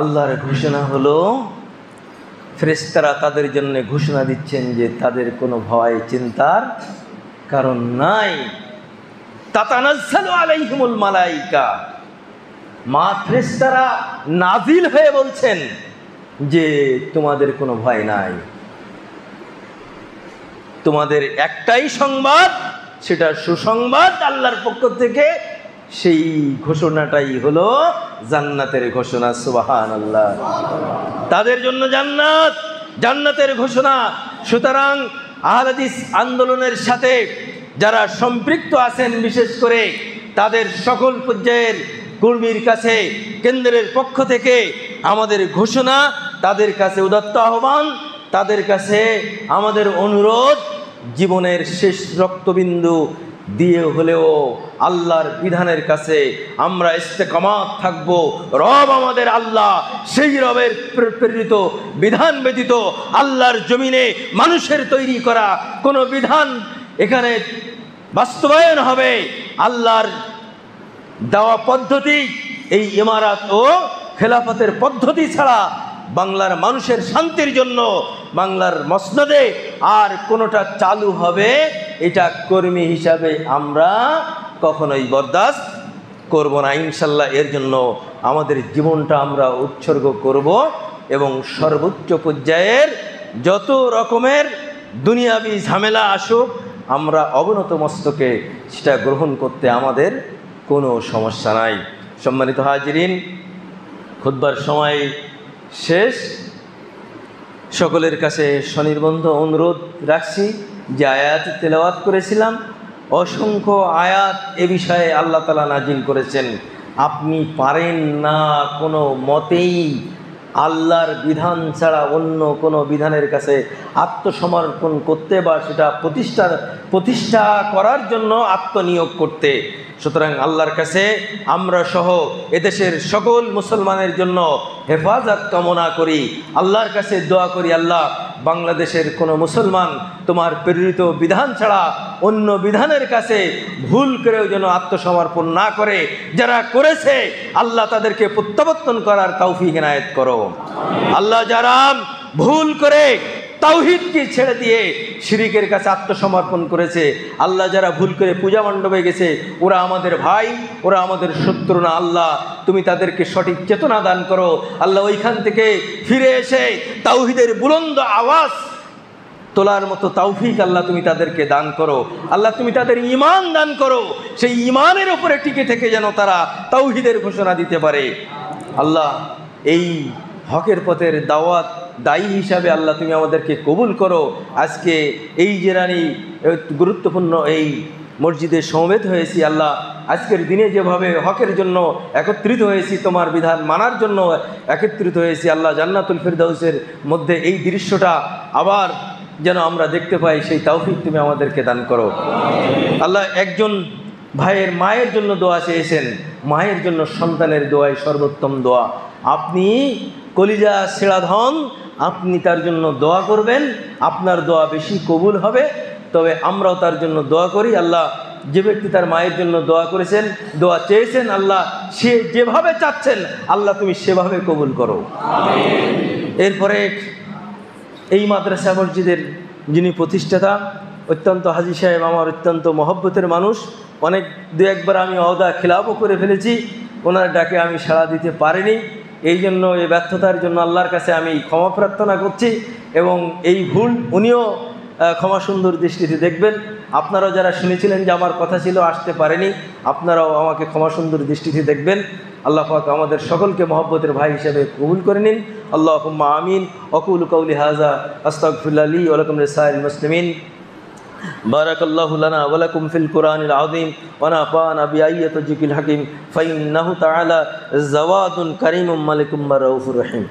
আল্লাহর ঘোষণা হলো, ফেরেশতারা তাদের জন্য ঘোষণা দিচ্ছেন যে তাদের কোনো ভয় চিন্তার কারণ নাই। তাতানাজ্জালু আলাইহিমুল মালায়েকা, ফেরেশতারা নাজিল হয়ে বলছেন যে তোমাদের কোনো ভয় নাই, তোমাদের একটাই সংবাদ, সেটা সুসংবাদ আল্লাহর পক্ষ থেকে। সেই ঘোষণাটাই হলো জান্নাতের ঘোষণা। সুবহানাল্লাহ, তাদের জন্য জান্নাতের ঘোষণা। সুতরাং আহলে হাদিস আন্দোলনের সাথে যারা সম্পৃক্ত আছেন, বিশেষ করে তাদের সকল পর্যায়ের কর্মীর কাছে কেন্দ্রের পক্ষ থেকে আমাদের ঘোষণা, তাদের কাছে উদাত্ত আহ্বান, তাদের কাছে আমাদের অনুরোধ, জীবনের শেষ রক্তবিন্দু দিয়ে হলেও আল্লাহর বিধানের কাছে আমরা ইস্তেকামাত থাকব। রব আমাদের আল্লাহ, সেই রবের প্রেরিত বিধান ব্যতীত আল্লাহর জমিনে মানুষের তৈরি করা কোনো বিধান এখানে বাস্তবায়ন হবে আল্লাহর দেওয়া পদ্ধতি, এই ইমারত ও খেলাফতের পদ্ধতি ছাড়া বাংলার মানুষের শান্তির জন্য বাংলার মসনদে আর কোনোটা চালু হবে, এটা কর্মী হিসাবে আমরা কখনোই বরদাস্ত করব না ইনশাল্লাহ। এর জন্য আমাদের জীবনটা আমরা উৎসর্গ করব এবং সর্বোচ্চ পর্যায়ের যত রকমের দুনিয়াবি ঝামেলা আসুক আমরা অবনত মস্তকে সেটা গ্রহণ করতে আমাদের কোনো সমস্যা নাই। সম্মানিত হাজিরিন, খুতবার সময় শেষ, সকলের কাছে স্বনির্বন্ধ অনুরোধ রাখছি যে আয়াত তেলাওয়াত করেছিলাম, অসংখ্য আয়াত এ বিষয়ে আল্লাহ তাআলা নাজিল করেছেন। আপনি পারেন না কোনো মতেই আল্লাহর বিধান ছাড়া অন্য কোনো বিধানের কাছে আত্মসমর্পণ করতে বা সেটা প্রতিষ্ঠা করার জন্য আত্মনিয়োগ করতে। সুতরাং আল্লাহর কাছে আমরা সহ এদেশের সকল মুসলমানের জন্য হেফাজত কামনা করি, আল্লাহর কাছে দোয়া করি, আল্লাহ বাংলাদেশের কোনো মুসলমান তোমার প্রেরিত বিধান ছাড়া অন্য বিধানের কাছে ভুল করেও যেন আত্মসমর্পণ না করে, যারা করেছে আল্লাহ তাদেরকে প্রত্যাবর্তন করার তৌফিক ইনায়েত করো। আল্লাহ যারা ভুল করে তাওহীদকে ছেড়ে দিয়ে শিরিকের কাছে আত্মসমর্পণ করেছে, আল্লাহ যারা ভুল করে পূজা মণ্ডপে গেছে, ওরা আমাদের ভাই, ওরা আমাদের শত্রু না, আল্লাহ তুমি তাদেরকে সঠিক চেতনা দান করো। আল্লাহ ওইখান থেকে ফিরে এসে তাওহীদের বুলন্দ আওয়াজ তোলার মতো তৌফিক আল্লাহ তুমি তাদেরকে দান করো। আল্লাহ তুমি তাদের ঈমান দান করো, সেই ঈমানের উপরে টিকে থেকে যেন তারা তাওহীদের ঘোষণা দিতে পারে। আল্লাহ এই হকের পথের দাওয়াত দায়ী হিসাবে আল্লাহ তুমি আমাদেরকে কবুল করো। আজকে এই জেরানি গুরুত্বপূর্ণ এই মসজিদে সমবেত হয়েছি, আল্লাহ আজকের দিনে যেভাবে হকের জন্য একত্রিত হয়েছি, তোমার বিধান মানার জন্য একত্রিত হয়েছি, আল্লাহ জান্নাতুল ফিরদাউসের মধ্যে এই দৃশ্যটা আবার যেন আমরা দেখতে পাই, সেই তৌফিক তুমি আমাদেরকে দান করো। আল্লাহ একজন ভাইয়ের মায়ের জন্য দোয়া চেয়েছেন, মায়ের জন্য সন্তানের দোয়াই সর্বোত্তম দোয়া। আপনি কলিজা ছেঁড়া ধন, আপনি তার জন্য দোয়া করবেন, আপনার দোয়া বেশি কবুল হবে। তবে আমরাও তার জন্য দোয়া করি। আল্লাহ যে ব্যক্তি তার মায়ের জন্য দোয়া করেছেন, দোয়া চেয়েছেন, আল্লাহ সে যেভাবে চাচ্ছেন আল্লাহ তুমি সেভাবে কবুল করো। এরপরে এই মাদ্রাসা মসজিদের যিনি প্রতিষ্ঠাতা, অত্যন্ত হাজী সাহেব আমার অত্যন্ত মহব্বতের মানুষ। অনেক দু একবার আমি ওয়াদা খিলাফও করে ফেলেছি, ওনার ডাকে আমি সাড়া দিতে পারিনি। এই জন্য এই ব্যর্থতার জন্য আল্লাহর কাছে আমি ক্ষমা প্রার্থনা করছি এবং এই ভুল উনিও ক্ষমা সুন্দর দৃষ্টিতে দেখবেন। আপনারাও যারা শুনেছিলেন যে আমার কথা ছিল আসতে পারেনি, আপনারাও আমাকে ক্ষমা সুন্দর দৃষ্টিতে দেখবেন। আল্লাহ পাক আমাদের সকলকে মহব্বতের ভাই হিসেবে কবুল করে নিন। আল্লাহুম্মা আমিন। আকুলু কাউলি হাযা আস্তাগফিরুল্লাহ লি ওয়া লাকুম লিসাইরিল মুসলিমিন। বারাকাল্লাহু লানা ওয়া লাকুম ফিল কুরআনিল আযীম ওয়া নাফা'না বিআয়াতি যিকিল হাকীম ফাইন্নাহু তাআলা জাওয়াদুন কারীমুম মালিকুম রাউফুর রহিম।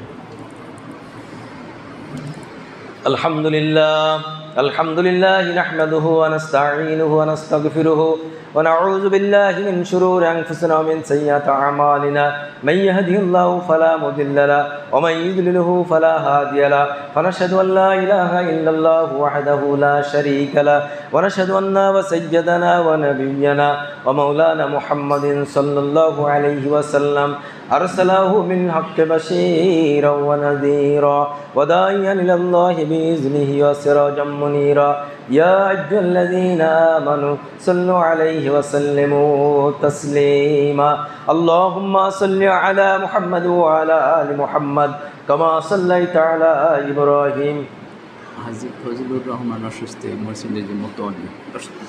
আলহামদুলিল্লাহ আলহামদুলিল্লাহ নাহমাদুহু ওয়া নাস্তাঈনুহু ওয়া নাস্তাগফিরুহু ওয়া নাউযু বিল্লাহি মিন শুরুরি আনফুসিনা ওয়া মিন সাইয়্যাতি আ'মালিনা মান ইয়াহদিহিল্লাহু ফালা মুদিল্লা লাহু ওয়া মান ইউদ্লিলহু ফালা হাদিয়া লাহু ওয়া নাশহাদু আন লা ইলাহা ইল্লাল্লাহু ওয়াহদাহু লা শারীকা লাহু ওয়া নাশহাদু আন্না সাইয়্যিদানা ওয়া নাবিয়্যানা ওয়া মাওলানা মুহাম্মাদিন সাল্লাল্লাহু আলাইহি ওয়া সাল্লাম أرسله من حق بشيرا ونذيرا وداعيا إلى الله بإذنه وسراجا منيرا يا أيها الذين آمنوا صلوا عليه وسلموا تسليما اللهم صل على محمد وعلى آل محمد كما صليت على إبراهيم হাজী ফজলুর রহমান অসুস্থ মসজিদের মুতওয়াল্লি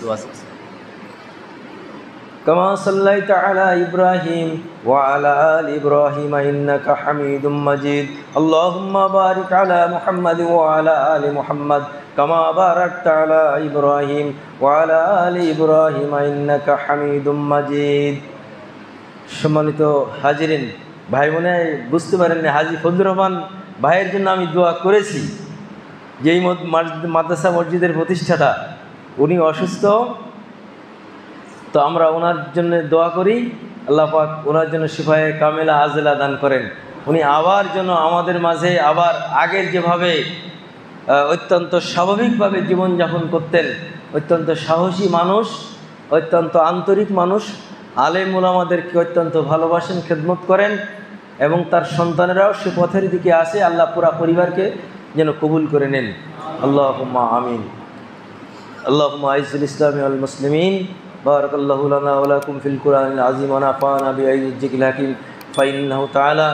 দোয়া আছে كما صليت على إبراهيم وعلى آل إبراهيم إنك حميد مجيد اللهم بارك على محمد وعلى آل محمد كما باركت على إبراهيم وعلى آل إبراهيم إنك حميد مجيد। সম্মানিত হাজিরিন, ভাই মনে বুঝতে পারেননি, হাজী ফজলুর রহমান ভাইয়ের জন্য আমি দোয়া করেছি, যেই মাদ্রাসা মসজিদের প্রতিষ্ঠাতা, উনি অসুস্থ, তো আমরা ওনার জন্য দোয়া করি, আল্লাহ পাক ওনার জন্য শিফায়ে কামেলা আজেলা দান করেন। উনি আবার যেন আমাদের মাঝে আবার আগের যেভাবে অত্যন্ত স্বাভাবিকভাবে জীবনযাপন করতেন, অত্যন্ত সাহসী মানুষ, অত্যন্ত আন্তরিক মানুষ, আলেম ওলামাদেরকে অত্যন্ত ভালোবাসেন, খেদমত করেন, এবং তার সন্তানেরাও সে পথের দিকে আসে। আল্লাহ পুরা পরিবারকে যেন কবুল করে নেন। আল্লাহুম্মা আমিন। আল্লাহুম্মা আইজ্জুল ইসলামি ওয়াল মুসলিমিন। বারাকাল্লাহু লানা ওয়া লাকুম ফিল কুরআনিল আযীম ওয়া নাফা'না বিআইয়িল হাকীম। ফাইন্নাহু তাআলা